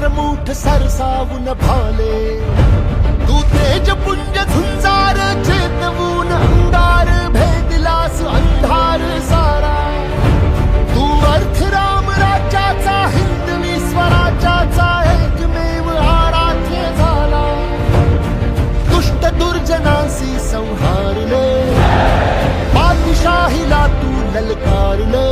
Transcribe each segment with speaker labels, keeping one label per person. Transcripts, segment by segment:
Speaker 1: सहस्रमूठ सरसावून भाले, तू तेज पुंज झुंजार चेतवून अंगार भेदलास अंधार सारा. तू अर्थ राम राज्याचा हिंदवी स्वराज्याचा एकमेव आराध्य झाला. दुष्ट दुर्जनांसी संहारले, पातशाहीला तू ललकारले.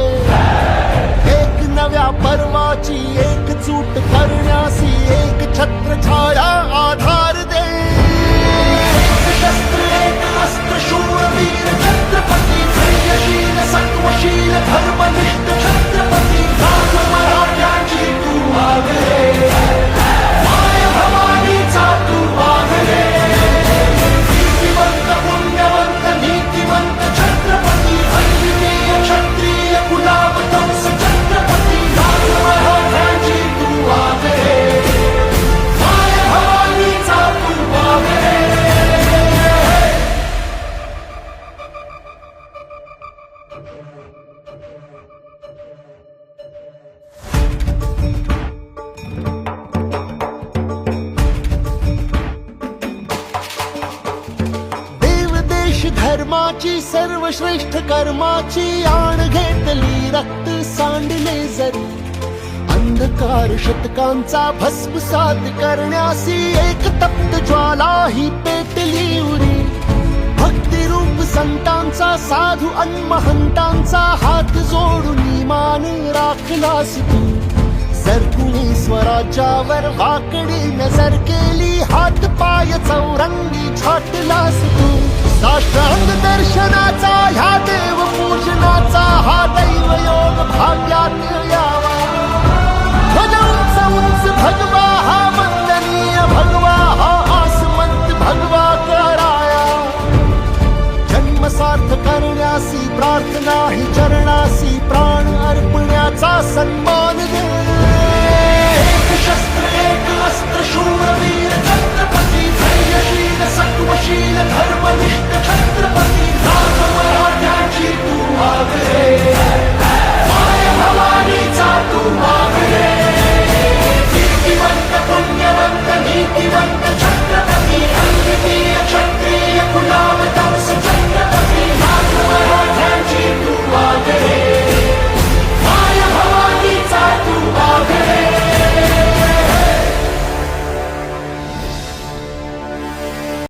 Speaker 1: एक नव्या पर्वाची एकजूट करण्यासी एक छत्र छाया आधार दे. एक शस्त्र एक अस्त्र शूरवीर छत्रपती, धैर्यशील सत्वशील धर्मनिष्ठ छत्रपती. मराठ्याची तू आगरे, माय भवानीचा तू आगरे. नीतिवंत पुण्यवंत नीतिवंत छत्रपती, अद्वितीय क्षत्रिय कुलावतंस छत्रपती. मराठ्याची तू आगरे, माय भवानीचा तू आगरे. धर्माची सर्वश्रेष्ठ कर्माची आण घेतली, रक्त सांडले जरी. अंधकार शतकांचा भस्मसात करण्यासी एक तप्त ज्वाला ही पेटली उरी. भक्तिरूप संतांचा साधू अन्महंतांचा हात जोडून मान राखलास तू. जर कुणी स्वराज्यावर वाकडी नजर केली, हात पाय चौरंगी छाटलास तू. साष्टांग दर्शनाचा ह्या देव पूजनाचा हा दैव योग भाग्यात यावा. ध्वज उंच उंच भगवा हा वंदनीय भगवा, हा आसमंत भगवा कराया. जन्म सार्थ करण्यासी प्रार्थना ही चरणासी प्राण अर्पण्याचा सन्मान.